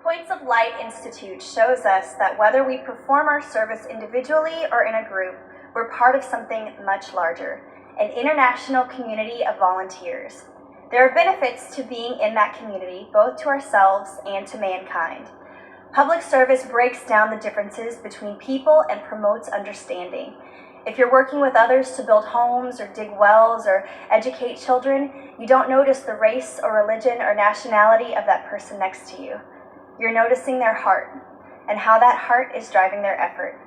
Points of Light Institute shows us that whether we perform our service individually or in a group, we're part of something much larger, an international community of volunteers. There are benefits to being in that community, both to ourselves and to mankind. Public service breaks down the differences between people and promotes understanding. If you're working with others to build homes or dig wells or educate children, you don't notice the race or religion or nationality of that person next to you. You're noticing their heart and how that heart is driving their effort.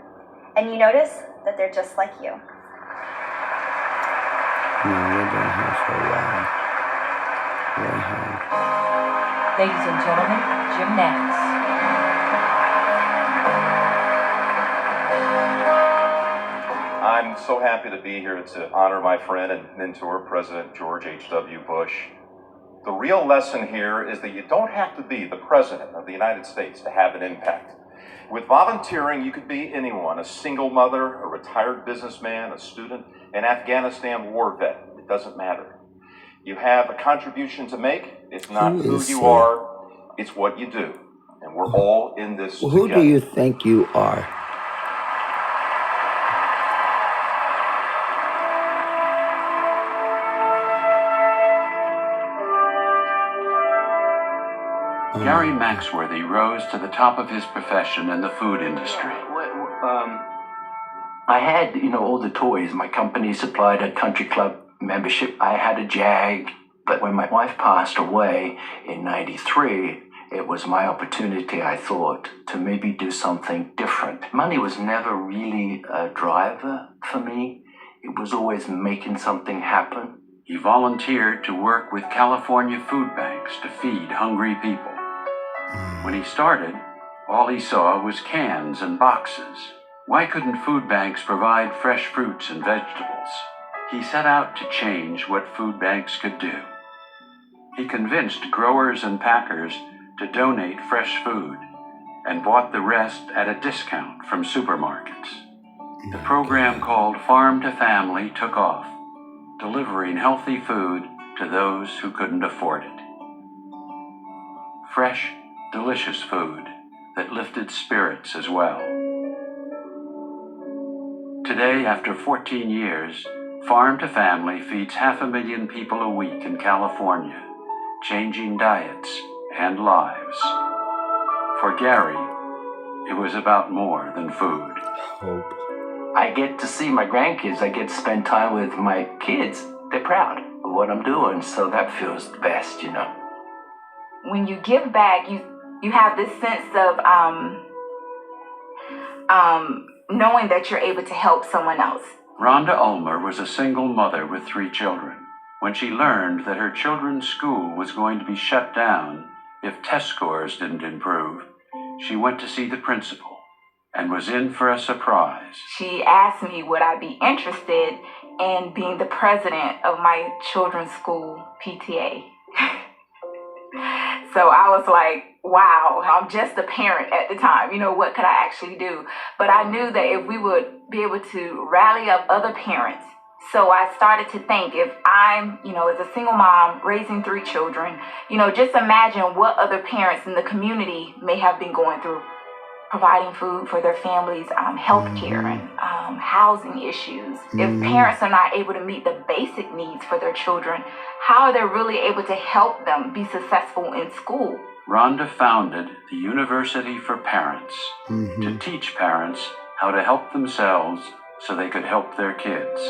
And you notice that they're just like you. We've been here for a while. We're here. Ladies and gentlemen, Jim Nance. I'm so happy to be here to honor my friend and mentor, President George H.W. Bush. The real lesson here is that you don't have to be the President of the United States to have an impact. With volunteering, you could be anyone, a single mother, a retired businessman, a student, an Afghanistan war vet. It doesn't matter. You have a contribution to make. It's not who you are, it's what you do. And we're all in this together. Who do you think you are? Gary Maxworthy rose to the top of his profession in the food industry. I had, all the toys. My company supplied a country club membership. I had a Jag. But when my wife passed away in '93, it was my opportunity, I thought, to maybe do something different. Money was never really a driver for me. It was always making something happen. He volunteered to work with California food banks to feed hungry people. When he started, all he saw was cans and boxes. Why couldn't food banks provide fresh fruits and vegetables? He set out to change what food banks could do. He convinced growers and packers to donate fresh food and bought the rest at a discount from supermarkets. The program called Farm to Family took off, delivering healthy food to those who couldn't afford it. Fresh, delicious food that lifted spirits as well. Today, after 14 years, Farm to Family feeds 500,000 people a week in California, changing diets and lives. For Gary, it was about more than food. Hope. I get to see my grandkids. I get to spend time with my kids. They're proud of what I'm doing, so that feels the best, When you give back, you have this sense of knowing that you're able to help someone else. Rhonda Ulmer was a single mother with 3 children. When she learned that her children's school was going to be shut down if test scores didn't improve, she went to see the principal and was in for a surprise. She asked me would I be interested in being the president of my children's school PTA. So I was like, wow, I'm just a parent at the time. What could I actually do? But I knew that if we would be able to rally up other parents. So I started to think, if I'm, as a single mom raising 3 children, just imagine what other parents in the community may have been going through, providing food for their families, health care and housing issues. If parents are not able to meet the basic needs for their children, how are they really able to help them be successful in school? Rhonda founded the University for Parents to teach parents how to help themselves so they could help their kids.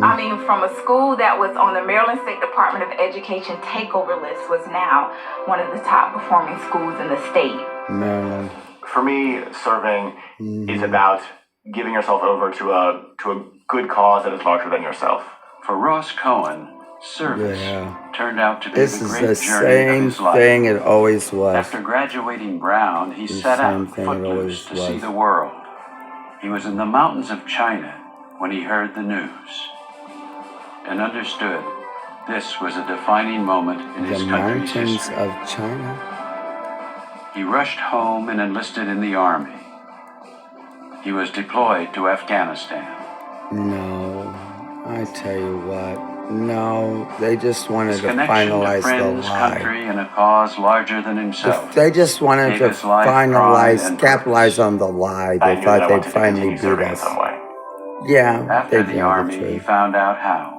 I mean, from a school that was on the Maryland State Department of Education takeover list was now one of the top performing schools in the state. Maryland. For me, serving is about giving yourself over to a good cause that is larger than yourself. For Ross Cohen, service turned out to be This the is great the journey of same his life. thing it always was. After graduating Brown, he set out footloose to see the world. He was in the mountains of China when he heard the news and understood this was a defining moment in his country's history. The mountains of China? He rushed home and enlisted in the army. He was deployed to Afghanistan. No, I tell you what. No, they just wanted His to connection to finalize the friends, lie. country, and a cause larger than himself. They just wanted gave to his life pride and capitalize purpose. on the lie. I They knew that thought I they'd wanted to finally continue beat serving in us. some way. Yeah, After they the know Army, the he truth. found out how.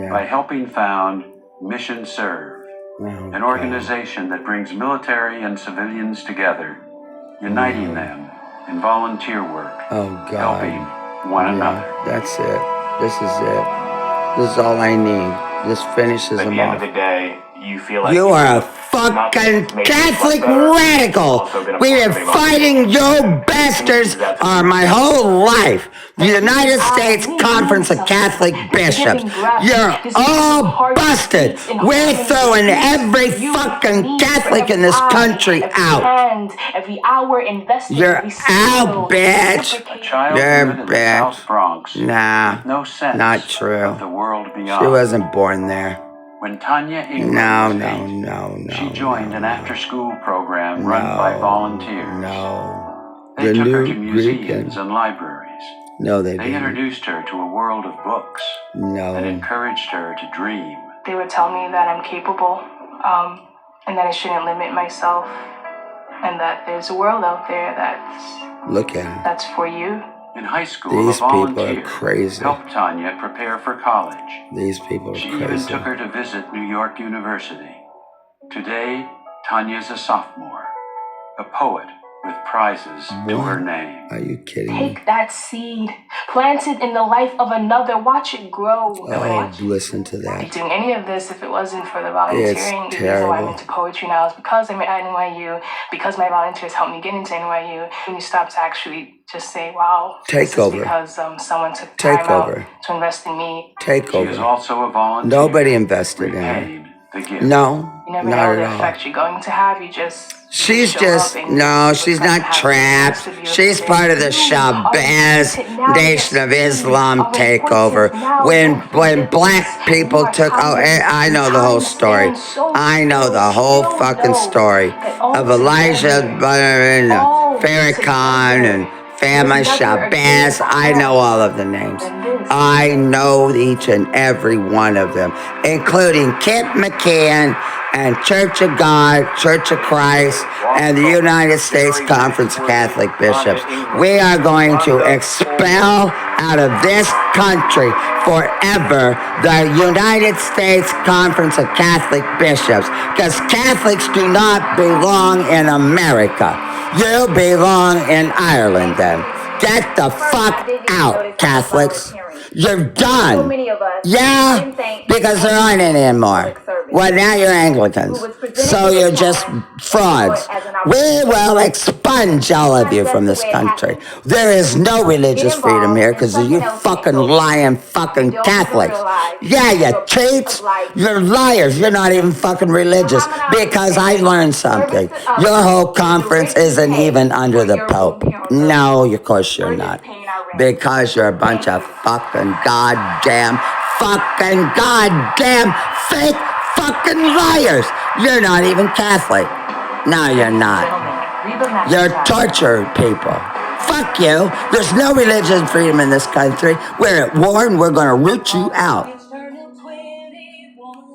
By Yeah. helping found Mission Serve, Oh, an God. organization that brings military and civilians together, uniting them in volunteer work, Oh, God. helping one another. That's it. This is it. This is all I need. This finishes At them the end off. of the day, you feel like You you are a have not just fucking made this Catholic much better, radical. you've also been a We've part been of a fighting motivation. you And bastards that's my whole life. The United States Conference of Catholic Bishops. You're all busted. We're throwing every fucking Catholic in this country out. Every hour invested. You're out, bitch. A childhood You're in the bad. South Bronx Nah, with no sense not true. of the world beyond. She wasn't born there. When Tanya England No, was no, 8, no, no. she joined an no, after-school program run by volunteers. No. They The took her new to museums Greek and libraries. No, they They didn't. introduced her to a world of books and No. encouraged her to dream. They would tell me that I'm capable, and that I shouldn't limit myself, and that there's a world out there Look at him. that's for you. In high school, These a people volunteer are crazy. helped Tanya prepare for college. These people She are even crazy. took her to visit New York University. Today, Tanya's a sophomore, a poet with prizes to her name. Are you kidding me? Take that seed, plant it in the life of another, watch it grow. Oh, listen to I'd be that. doing any of this if it wasn't for the volunteering. The reason why I'm terrible. into poetry now is because I'm at NYU, because my volunteers helped me get into NYU. When you stop to actually just say, wow, Take this over. is because someone took Take time over. out to invest in me. Take She is over. also a volunteer. Nobody invested in her. repaid the gift. No, You never not know at the all. effect you're going to have. You just She's show just, up and no, what's she's going to not happen trapped. the rest of your She's day. part of the You Shabazz are now Nation of just Islam of takeover. importance now. When Don't forget black this. people You are took, oh, timeless. I know the whole Time story. stands so I know still. the whole Still fucking know story that all of Elijah together, all Farrakhan together, and Family we're never Shabazz. again I know all of the names. than this. I know each and every one of them, including Kip McCann and Church of God, Church of Christ, and the United States Conference of Catholic Bishops. We are going to expel out of this country forever the United States Conference of Catholic Bishops, because Catholics do not belong in America. You belong in Ireland then. Get the fuck out, Catholics. You're done. So many of us Yeah, didn't think because there aren't any anymore. Well, now you're Anglicans. So you're just frauds. We will expunge all of you from this country. There is no religious freedom here because of you fucking lying fucking Catholics. Yeah, you cheats. You're liars. You're not even fucking religious because I learned something. Your whole conference isn't even under the Pope. No, of course you're not. Because you're a bunch of fucking goddamn fake fucking liars. You're not even Catholic. No, you're not. You're tortured people. Fuck you. There's no religious freedom in this country. We're at war and we're going to root you out.